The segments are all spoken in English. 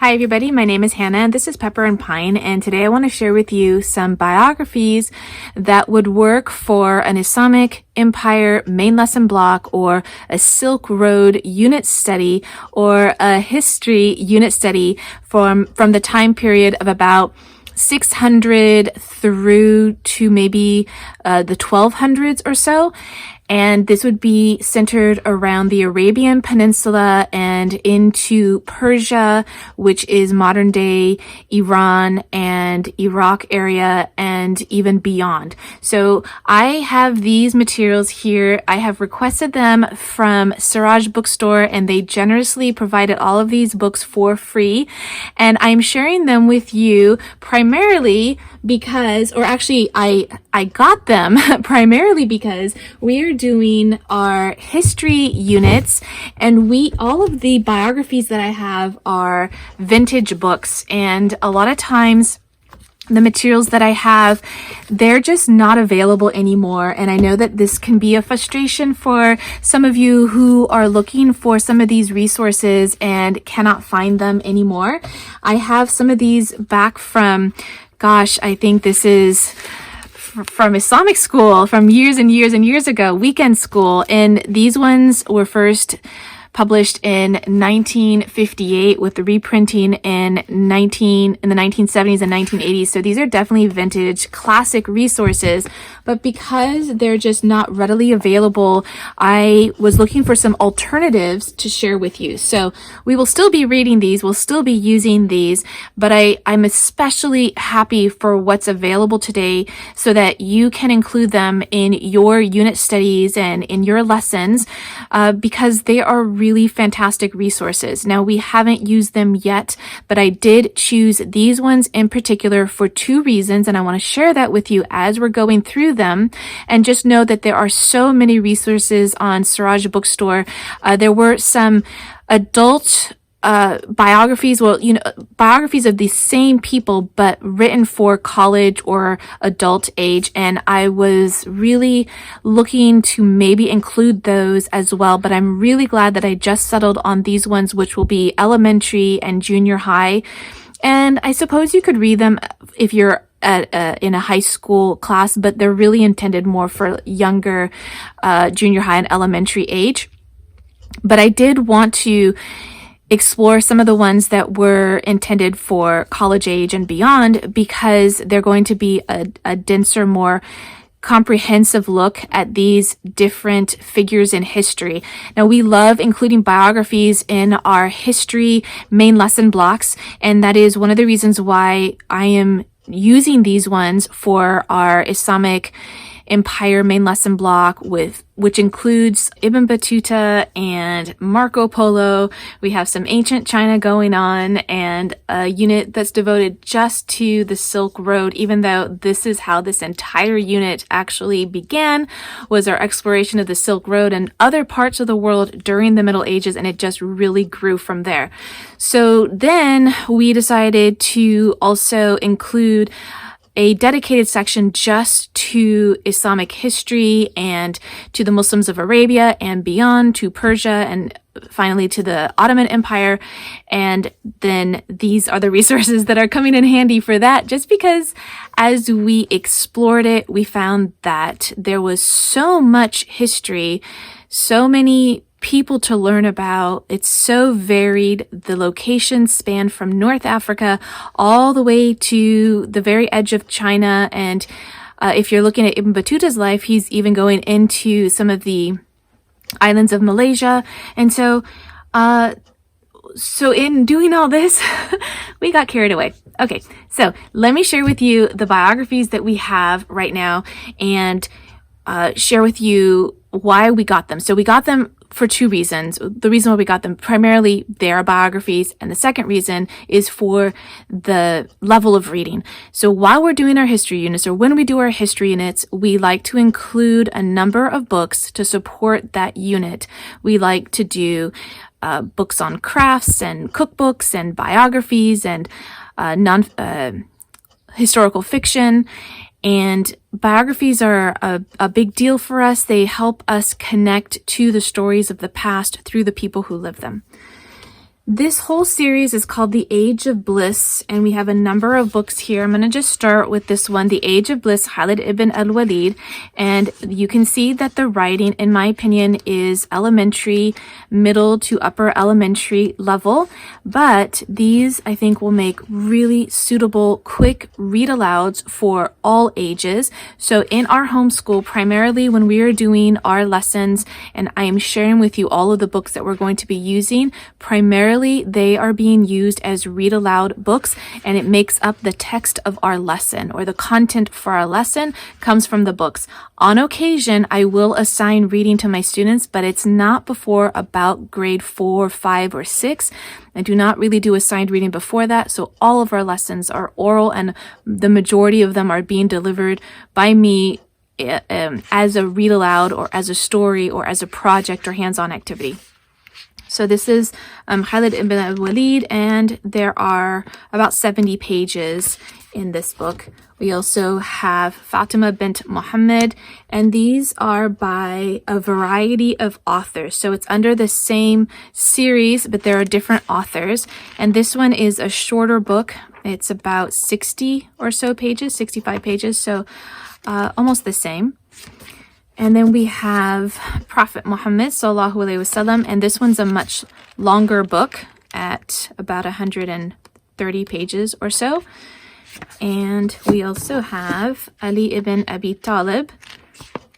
Hi everybody, my name is Hannah and this is Pepper and Pine, and today I want to share with you some biographies that would work for an Islamic Empire main lesson block or a Silk Road unit study or a history unit study from the time period of about 600 through to maybe the 1200s or so. And this would be centered around the Arabian Peninsula and into Persia, which is modern day Iran and Iraq area and even beyond. So I have these materials here. I have requested them from Siraj Bookstore and they generously provided all of these books for free. And I'm sharing them with you primarily because, or actually I got them primarily because we are doing our history units, and all of the biographies that I have are vintage books, and a lot of times the materials that I have, they're just not available anymore. And I know that this can be a frustration for some of you who are looking for some of these resources and cannot find them anymore. I have some of these back from, I think this is from Islamic school from years and years and years ago, weekend school. And these ones were first published in 1958 with the reprinting in the 1970s and 1980s. So these are definitely vintage classic resources, but because they're just not readily available, I was looking for some alternatives to share with you. So we will still be reading these, we'll still be using these, but I'm especially happy for what's available today so that you can include them in your unit studies and in your lessons, because they are really fantastic resources. Now, we haven't used them yet, but I did choose these ones in particular for two reasons, and I want to share that with you as we're going through them. And just know that there are so many resources on Siraj Bookstore. There were some adult biographies, biographies of the same people, but written for college or adult age. And I was really looking to maybe include those as well. But I'm really glad that I just settled on these ones, which will be elementary and junior high. And I suppose you could read them if you're in a high school class, but they're really intended more for younger, junior high and elementary age. But I did want to explore some of the ones that were intended for college age and beyond, because they're going to be a denser, more comprehensive look at these different figures in history. Now, we love including biographies in our history main lesson blocks, and that is one of the reasons why I am using these ones for our Islamic Empire main lesson block, which includes Ibn Battuta and Marco Polo. We have some ancient China going on and a unit that's devoted just to the Silk Road, even though this is how this entire unit actually began, was our exploration of the Silk Road and other parts of the world during the Middle Ages, and it just really grew from there. So then we decided to also include a dedicated section just to Islamic history and to the Muslims of Arabia and beyond, to Persia, and finally to the Ottoman Empire. And then these are the resources that are coming in handy for that, just because as we explored it, we found that there was so much history, so many people to learn about. It's so varied. The locations span from North Africa all the way to the very edge of China. And if you're looking at Ibn Battuta's life, he's even going into some of the islands of Malaysia. And so in doing all this, we got carried away. Okay, so let me share with you the biographies that we have right now and share with you why we got them. So we got them for two reasons. The reason why we got them, primarily they are biographies, and the second reason is for the level of reading. So while we're doing our history units, or when we do our history units, we like to include a number of books to support that unit. We like to do books on crafts and cookbooks and biographies and historical fiction. And biographies are a big deal for us. They help us connect to the stories of the past through the people who live them. This whole series is called The Age of Bliss, and we have a number of books here. I'm going to just start with this one, The Age of Bliss, Khalid ibn al-Walid, and you can see that the writing, in my opinion, is elementary, middle to upper elementary level, but these, I think, will make really suitable, quick read-alouds for all ages. So in our homeschool, primarily when we are doing our lessons, and I am sharing with you all of the books that we're going to be using, primarily they are being used as read aloud books, and it makes up the text of our lesson, or the content for our lesson comes from the books. On occasion, I will assign reading to my students, but it's not before about grade 4, 5, or 6. I do not really do assigned reading before that, so all of our lessons are oral, and the majority of them are being delivered by me as a read aloud, or as a story, or as a project or hands-on activity. So this is Khalid ibn al-Walid, and there are about 70 pages in this book. We also have Fatima bint Muhammad, and these are by a variety of authors. So it's under the same series, but there are different authors. And this one is a shorter book. It's about 60 or so pages, 65 pages, so almost the same. And then we have Prophet Muhammad sallallahu alaihi wasallam, and this one's a much longer book at about 130 pages or so. And we also have Ali ibn Abi Talib,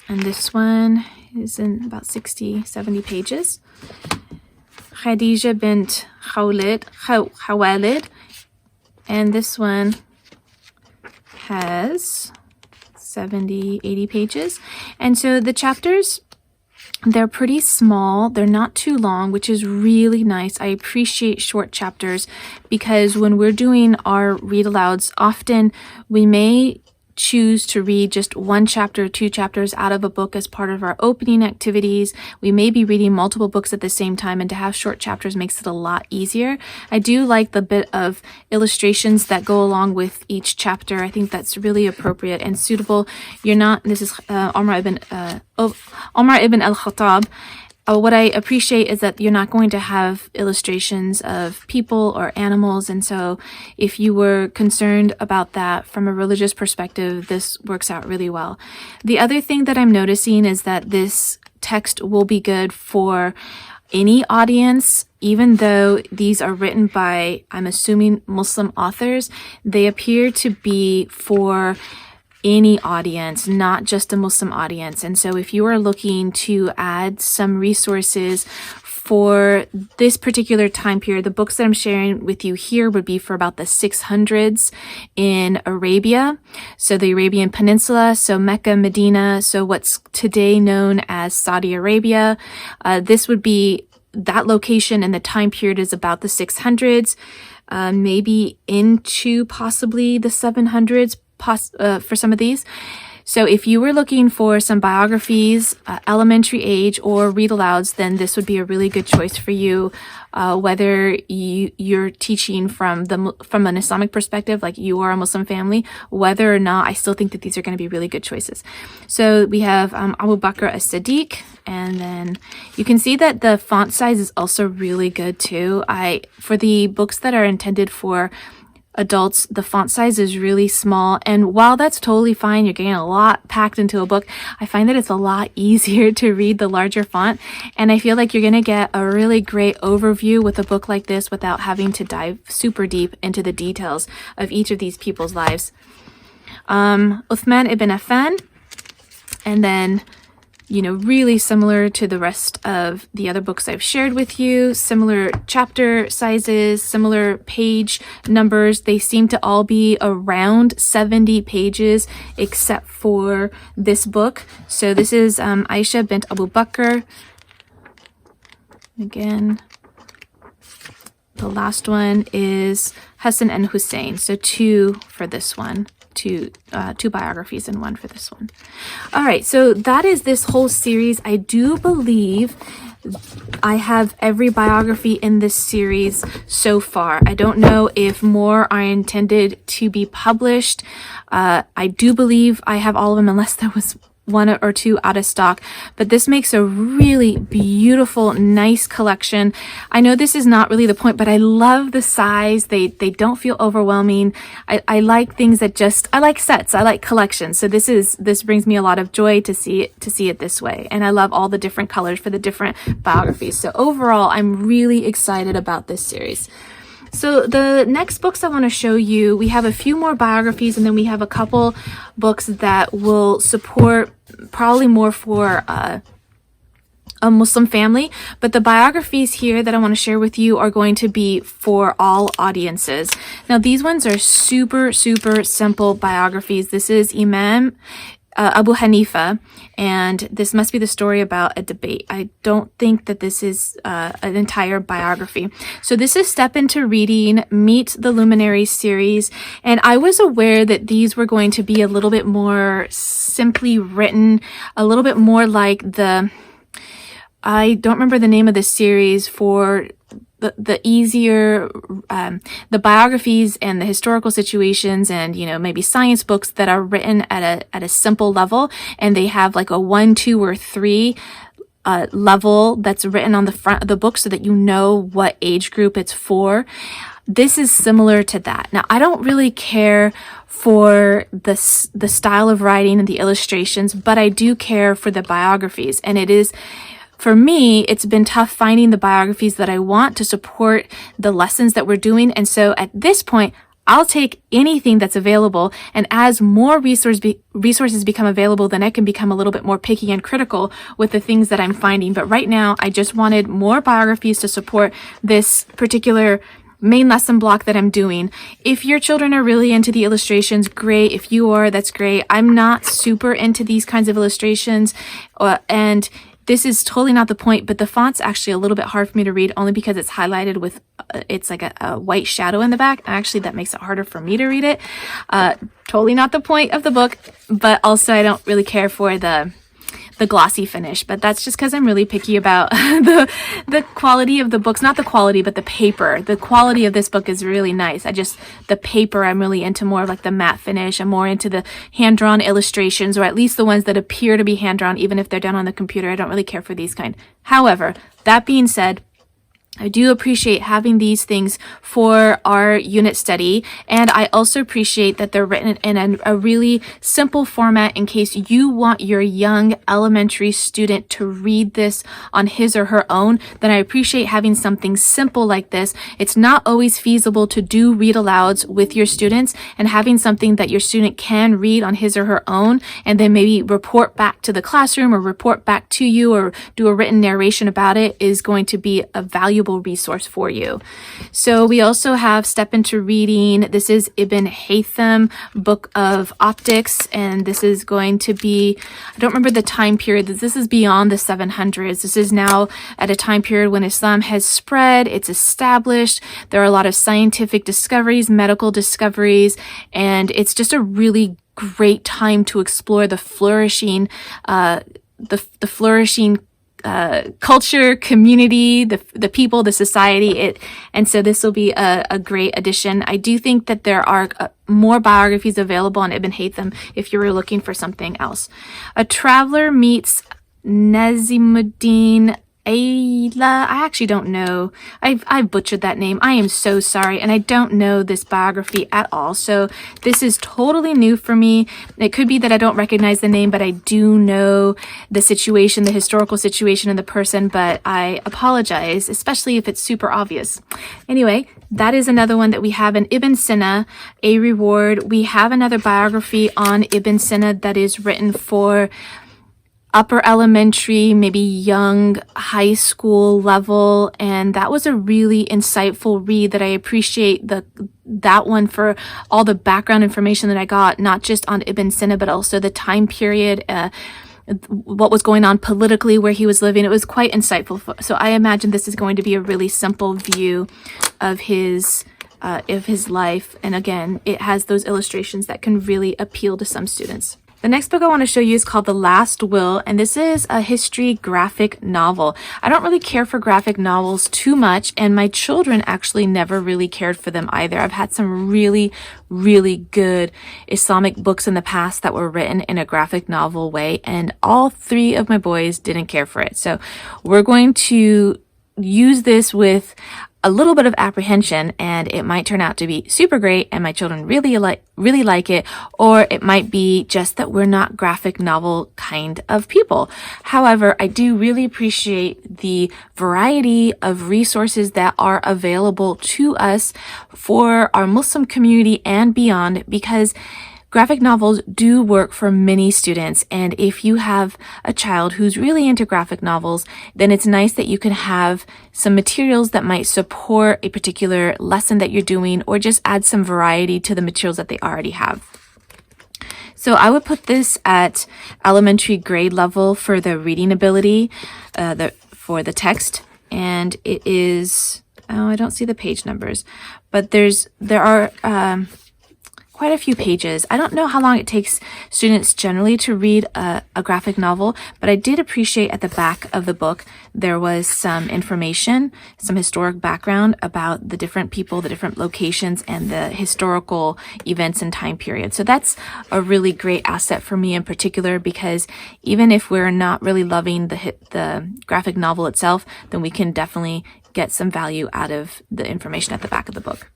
and this one is in about 60, 70 pages. Khadija bint Khawalid, and this one has 70, 80 pages. And so the chapters, they're pretty small. They're not too long, which is really nice. I appreciate short chapters because when we're doing our read alouds, often we may choose to read just one chapter or two chapters out of a book as part of our opening activities. We may be reading multiple books at the same time, and to have short chapters makes it a lot easier. I do like the bit of illustrations that go along with each chapter. I think that's really appropriate and suitable. This is Omar ibn al-Khattab. What I appreciate is that you're not going to have illustrations of people or animals, and so if you were concerned about that from a religious perspective, this works out really well. The other thing that I'm noticing is that this text will be good for any audience, even though these are written by, I'm assuming, Muslim authors. They appear to be for any audience, not just a Muslim audience. And so if you are looking to add some resources for this particular time period, the books that I'm sharing with you here would be for about the 600s in Arabia. So the Arabian Peninsula, so Mecca, Medina, so what's today known as Saudi Arabia. This would be that location, and the time period is about the 600s, maybe into possibly the 700s, for some of these. So if you were looking for some biographies, elementary age, or read alouds, then this would be a really good choice for you. Whether you're teaching from an Islamic perspective, like you are a Muslim family, whether or not, I still think that these are going to be really good choices. So we have Abu Bakr as-Siddiq, and then you can see that the font size is also really good too. For the books that are intended for adults, the font size is really small, and while that's totally fine, you're getting a lot packed into a book, I find that it's a lot easier to read the larger font, and I feel like you're going to get a really great overview with a book like this without having to dive super deep into the details of each of these people's lives. Uthman ibn Affan, and then really similar to the rest of the other books I've shared with you, similar chapter sizes, similar page numbers. They seem to all be around 70 pages, except for this book. So this is Aisha bint Abu Bakr. Again, the last one is Hassan and Hussein. So 2 for this one. Two biographies and 1 for this one. All right, so that is this whole series. I do believe I have every biography in this series so far. I don't know if more are intended to be published. I do believe I have all of them, unless there was one or two out of stock, but this makes a really beautiful, nice collection. I know this is not really the point, but I love the size. They don't feel overwhelming. I like things that I like sets. I like collections. So this brings me a lot of joy to see it this way. And I love all the different colors for the different biographies. So overall, I'm really excited about this series. So the next books I want to show you, we have a few more biographies, and then we have a couple books that will support probably more for a Muslim family. But the biographies here that I want to share with you are going to be for all audiences. Now, these ones are super, super simple biographies. This is Imam Abu Hanifa, and this must be the story about a debate. I don't think that this is an entire biography. So this is Step Into Reading, Meet the Luminaries series, and I was aware that these were going to be a little bit more simply written, a little bit more like I don't remember the name of the series for the easier, the biographies and the historical situations and, maybe science books that are written at a simple level, and they have like a 1, 2, or 3 level that's written on the front of the book so that you know what age group it's for. This is similar to that. Now, I don't really care for the style of writing and the illustrations, but I do care for the biographies, and for me, it's been tough finding the biographies that I want to support the lessons that we're doing. And so at this point, I'll take anything that's available. And as more resources become available, then I can become a little bit more picky and critical with the things that I'm finding. But right now, I just wanted more biographies to support this particular main lesson block that I'm doing. If your children are really into the illustrations, great. If you are, that's great. I'm not super into these kinds of illustrations, and this is totally not the point, but the font's actually a little bit hard for me to read only because it's highlighted with, it's like a white shadow in the back. Actually, that makes it harder for me to read it. Totally not the point of the book, but also I don't really care for the glossy finish, but that's just because I'm really picky about the quality of the books. Not the quality, but the paper. The quality of this book is really nice. The paper, I'm really into more of like the matte finish. I'm more into the hand-drawn illustrations, or at least the ones that appear to be hand-drawn, even if they're done on the computer. I don't really care for these kind. However, that being said, I do appreciate having these things for our unit study, and I also appreciate that they're written in a really simple format in case you want your young elementary student to read this on his or her own. Then I appreciate having something simple like this. It's not always feasible to do read-alouds with your students, and having something that your student can read on his or her own and then maybe report back to the classroom or report back to you or do a written narration about it is going to be a valuable resource for you. So we also have Step Into Reading. This is Ibn Haytham, Book of Optics, and this is going to be, I don't remember the time period, this is beyond the 700s. This is now at a time period when Islam has spread, it's established, there are a lot of scientific discoveries, medical discoveries, and it's just a really great time to explore the flourishing culture, community, the people, the society, and so this will be a great addition. I do think that there are more biographies available on Ibn Haytham if you were looking for something else. A Traveler Meets Nazimuddin Ayla. I actually don't know. I've butchered that name. I am so sorry, and I don't know this biography at all. So this is totally new for me. It could be that I don't recognize the name, but I do know the situation, the historical situation of the person, but I apologize, especially if it's super obvious. Anyway, that is another one that we have in Ibn Sina, A Reward. We have another biography on Ibn Sina that is written for upper elementary, maybe young high school level, and that was a really insightful read that I appreciate that one for all the background information that I got, not just on Ibn Sina, but also the time period, what was going on politically where he was living. It was quite insightful. So I imagine this is going to be a really simple view of his life. And again, it has those illustrations that can really appeal to some students. The next book I want to show you is called The Last Will, and this is a history graphic novel. I don't really care for graphic novels too much, and my children actually never really cared for them either. I've had some really, really good Islamic books in the past that were written in a graphic novel way, and all three of my boys didn't care for it. So we're going to use this with a little bit of apprehension, and it might turn out to be super great and my children really like it, or it might be just that we're not graphic novel kind of people. However, I do really appreciate the variety of resources that are available to us for our Muslim community and beyond, because graphic novels do work for many students, and if you have a child who's really into graphic novels, then it's nice that you can have some materials that might support a particular lesson that you're doing, or just add some variety to the materials that they already have. So I would put this at elementary grade level for the reading ability, for the text, and it is, oh, I don't see the page numbers, but there are quite a few pages. I don't know how long it takes students generally to read a graphic novel, but I did appreciate at the back of the book there was some information, some historic background about the different people, the different locations, and the historical events and time period. So that's a really great asset for me in particular, because even if we're not really loving the graphic novel itself, then we can definitely get some value out of the information at the back of the book.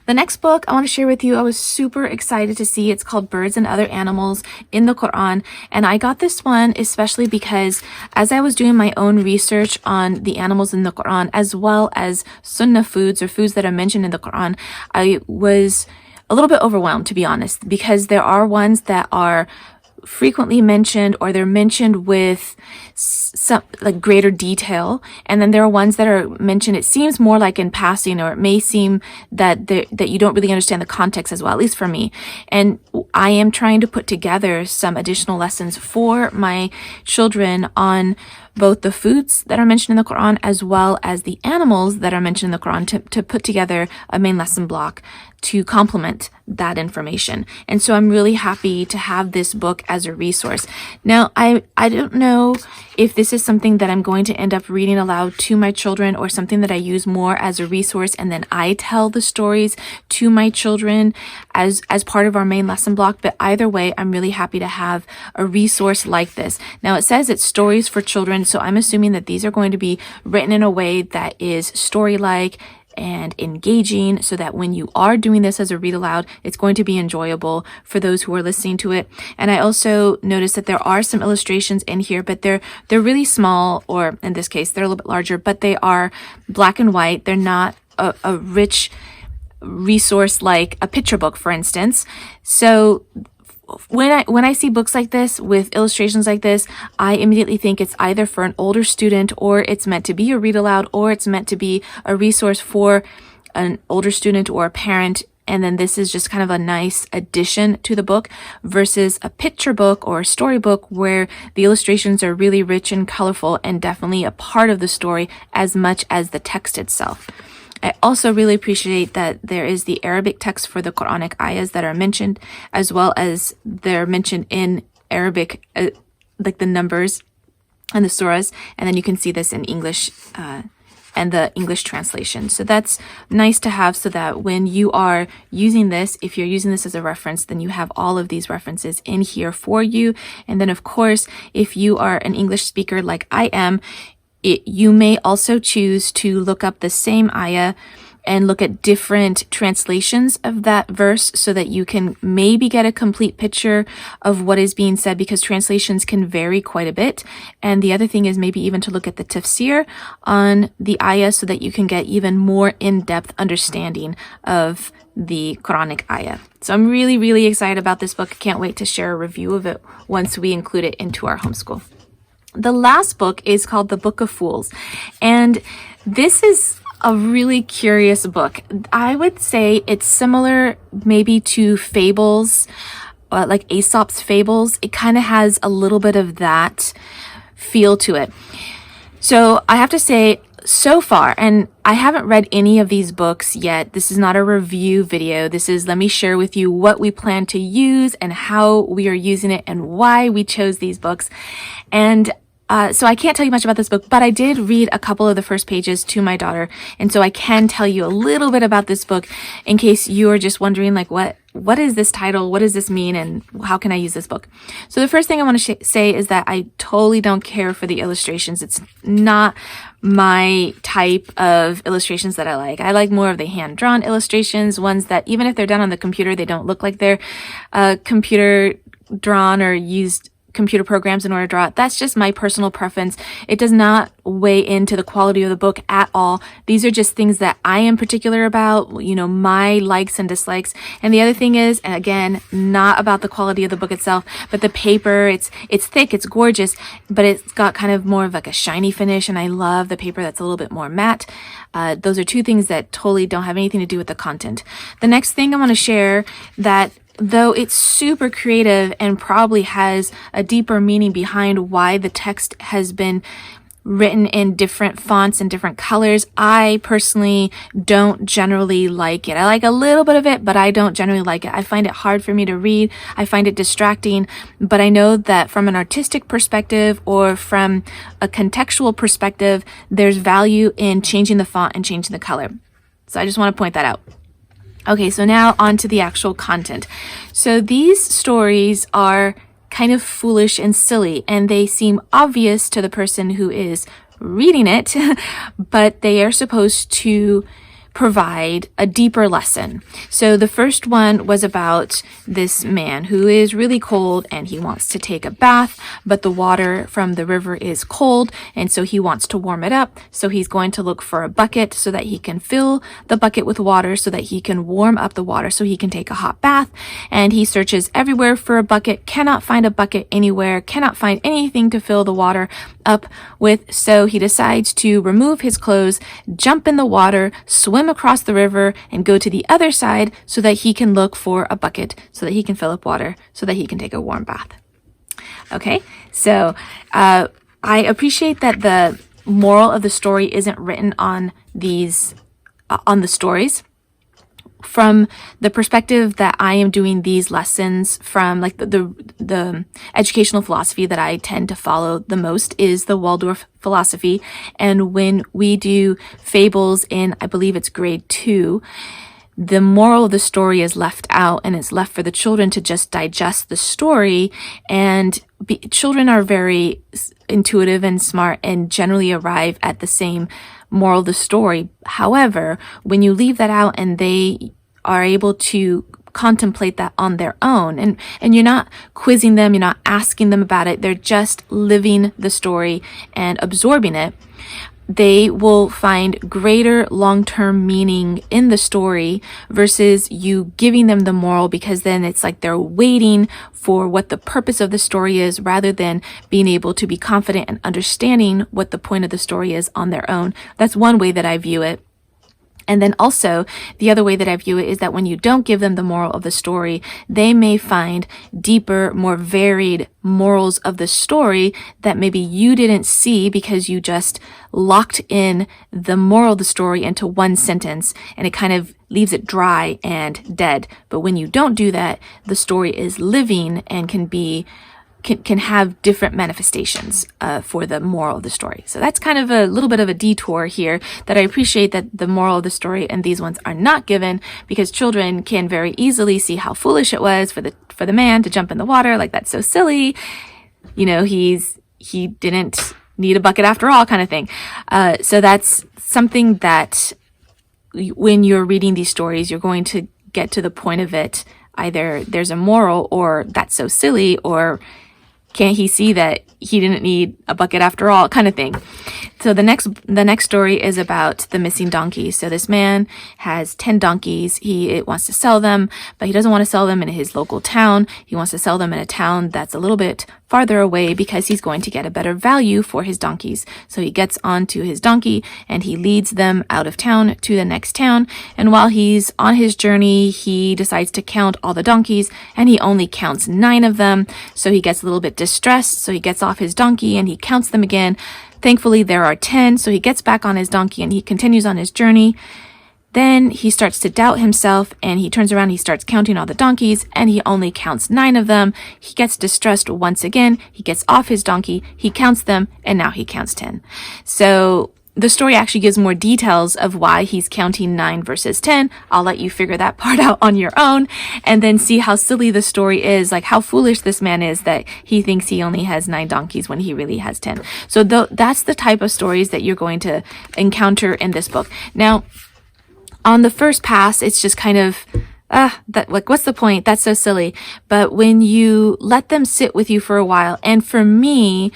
The next book I want to share with you, I was super excited to see. It's called Birds and Other Animals in the Quran. And I got this one especially because as I was doing my own research on the animals in the Quran, as well as sunnah foods or foods that are mentioned in the Quran, I was a little bit overwhelmed, to be honest, because there are ones that are frequently mentioned, or they're mentioned with some like greater detail, and then there are ones that are mentioned, it seems more like in passing, or it may seem that you don't really understand the context as well, at least for me. And I am trying to put together some additional lessons for my children on both the foods that are mentioned in the Quran as well as the animals that are mentioned in the Quran, to put together a main lesson block to complement that information. And so I'm really happy to have this book as a resource. Now, I don't know if this is something that I'm going to end up reading aloud to my children, or something that I use more as a resource and then I tell the stories to my children as part of our main lesson block. But either way, I'm really happy to have a resource like this. Now, it says it's stories for children, so I'm assuming that these are going to be written in a way that is story-like and engaging, so that when you are doing this as a read aloud, it's going to be enjoyable for those who are listening to it. And I also noticed that there are some illustrations in here, but they're really small, or in this case, they're a little bit larger, but they are black and white. They're not a rich resource like a picture book, for instance. So when I see books like this with illustrations like this, I immediately think it's either for an older student, or it's meant to be a read aloud, or it's meant to be a resource for an older student or a parent. And then this is just kind of a nice addition to the book, versus a picture book or a storybook where the illustrations are really rich and colorful and definitely a part of the story as much as the text itself. I also really appreciate that there is the Arabic text for the Quranic ayahs that are mentioned, as well as they're mentioned in Arabic, like the numbers and the surahs, and then you can see this in English and the English translation. So that's nice to have, so that when you are using this, if you're using this as a reference, then you have all of these references in here for you. And then, of course, if you are an English speaker like I am, you may also choose to look up the same ayah and look at different translations of that verse, so that you can maybe get a complete picture of what is being said, because translations can vary quite a bit. And the other thing is maybe even to look at the tafsir on the ayah, so that you can get even more in-depth understanding of the Quranic ayah. So I'm really, really excited about this book. I can't wait to share a review of it once we include it into our homeschool. The last book is called The Book of Fools, and this is a really curious book. I would say it's similar maybe to fables, like Aesop's fables. It kind of has a little bit of that feel to it. So I have to say, so far, and I haven't read any of these books yet. This is not a review video. This is, let me share with you what we plan to use and how we are using it and why we chose these books. And so I can't tell you much about this book, but I did read a couple of the first pages to my daughter. And so I can tell you a little bit about this book in case you are just wondering, like, what is this title? What does this mean? And how can I use this book? So the first thing I want to say is that I totally don't care for the illustrations. It's not my type of illustrations that I like. I like more of the hand-drawn illustrations, ones that even if they're done on the computer, they don't look like they're computer drawn or used computer programs in order to draw it. That's just my personal preference. It does not weigh into the quality of the book at all. These are just things that I am particular about, you know, my likes and dislikes. And the other thing is, and again, not about the quality of the book itself, but the paper. It's thick, it's gorgeous, but it's got kind of more of like a shiny finish, and I love the paper that's a little bit more matte. Those are two things that totally don't have anything to do with the content. The next thing I want to share, that though it's super creative and probably has a deeper meaning behind why the text has been written in different fonts and different colors, I personally don't generally like it. I like a little bit of it, but I don't generally like it. I find it hard for me to read. I find it distracting, but I know that from an artistic perspective or from a contextual perspective, there's value in changing the font and changing the color. So I just want to point that out. Okay, so now on to the actual content. So these stories are kind of foolish and silly, and they seem obvious to the person who is reading it, but they are supposed to provide a deeper lesson. So the first one was about this man who is really cold and he wants to take a bath, but the water from the river is cold, and so he wants to warm it up. So he's going to look for a bucket so that he can fill the bucket with water so that he can warm up the water so he can take a hot bath. And he searches everywhere for a bucket, cannot find a bucket anywhere, cannot find anything to fill the water up with. So he decides to remove his clothes, jump in the water, swim across the river, and go to the other side so that he can look for a bucket so that he can fill up water so that he can take a warm bath. Okay, so I appreciate that the moral of the story isn't written on these on the stories. From the perspective that I am doing these lessons from, like the educational philosophy that I tend to follow the most is the Waldorf philosophy. And when we do fables in, I believe it's grade 2, the moral of the story is left out, and it's left for the children to just digest the story. And children are very intuitive and smart and generally arrive at the same moral of the story. However, when you leave that out and they are able to contemplate that on their own, and you're not quizzing them, you're not asking them about it, they're just living the story and absorbing it, they will find greater long-term meaning in the story versus you giving them the moral, because then it's like they're waiting for what the purpose of the story is rather than being able to be confident and understanding what the point of the story is on their own. That's one way that I view it. And then also, the other way that I view it is that when you don't give them the moral of the story, they may find deeper, more varied morals of the story that maybe you didn't see because you just locked in the moral of the story into one sentence, and it kind of leaves it dry and dead. But when you don't do that, the story is living and can have different manifestations for the moral of the story. So that's kind of a little bit of a detour here, that I appreciate that the moral of the story and these ones are not given, because children can very easily see how foolish it was for the man to jump in the water. Like, that's so silly. You know, he didn't need a bucket after all, kind of thing. So that's something that when you're reading these stories, you're going to get to the point of it. Either there's a moral, or that's so silly, or can't he see that he didn't need a bucket after all, kind of thing. So the next story is about the missing donkeys. So this man has 10 donkeys. He wants to sell them, but he doesn't want to sell them in his local town. He wants to sell them in a town that's a little bit farther away because he's going to get a better value for his donkeys. So he gets onto his donkey and he leads them out of town to the next town. And while he's on his journey, he decides to count all the donkeys, and he only counts 9 of them. So he gets a little bit distressed. So he gets off his donkey and he counts them again, Thankfully, there are 10, so he gets back on his donkey and he continues on his journey. Then he starts to doubt himself and he turns around, he starts counting all the donkeys and he only counts 9 of them. He gets distressed once again. He gets off his donkey, he counts them, and now he counts 10. So the story actually gives more details of why he's counting 9 versus 10. I'll let you figure that part out on your own and then see how silly the story is, like how foolish this man is that he thinks he only has 9 donkeys when he really has 10. So that's the type of stories that you're going to encounter in this book. Now, on the first pass, it's just kind of, what's the point? That's so silly. But when you let them sit with you for a while, and for me,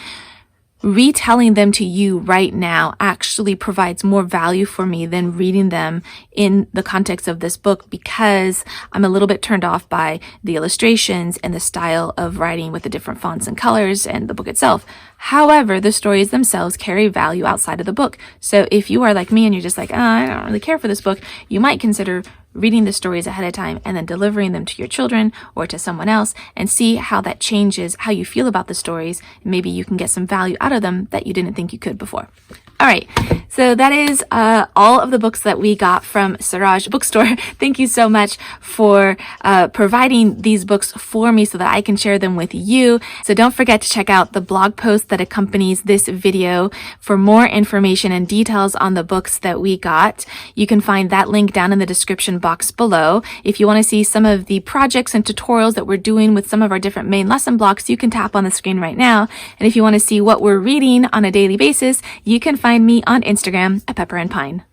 retelling them to you right now actually provides more value for me than reading them in the context of this book, because I'm a little bit turned off by the illustrations and the style of writing with the different fonts and colors and the book itself. However, the stories themselves carry value outside of the book. So if you are like me and you're just like, I don't really care for this book, you might consider reading the stories ahead of time and then delivering them to your children or to someone else and see how that changes how you feel about the stories. Maybe you can get some value out of them that you didn't think you could before. All right, so that is all of the books that we got from Siraj Bookstore. Thank you so much for providing these books for me so that I can share them with you. So don't forget to check out the blog post that accompanies this video for more information and details on the books that we got. You can find that link down in the description box below. If you want to see some of the projects and tutorials that we're doing with some of our different main lesson blocks, you can tap on the screen right now. And if you want to see what we're reading on a daily basis, you can find me on Instagram at Pepper and Pine.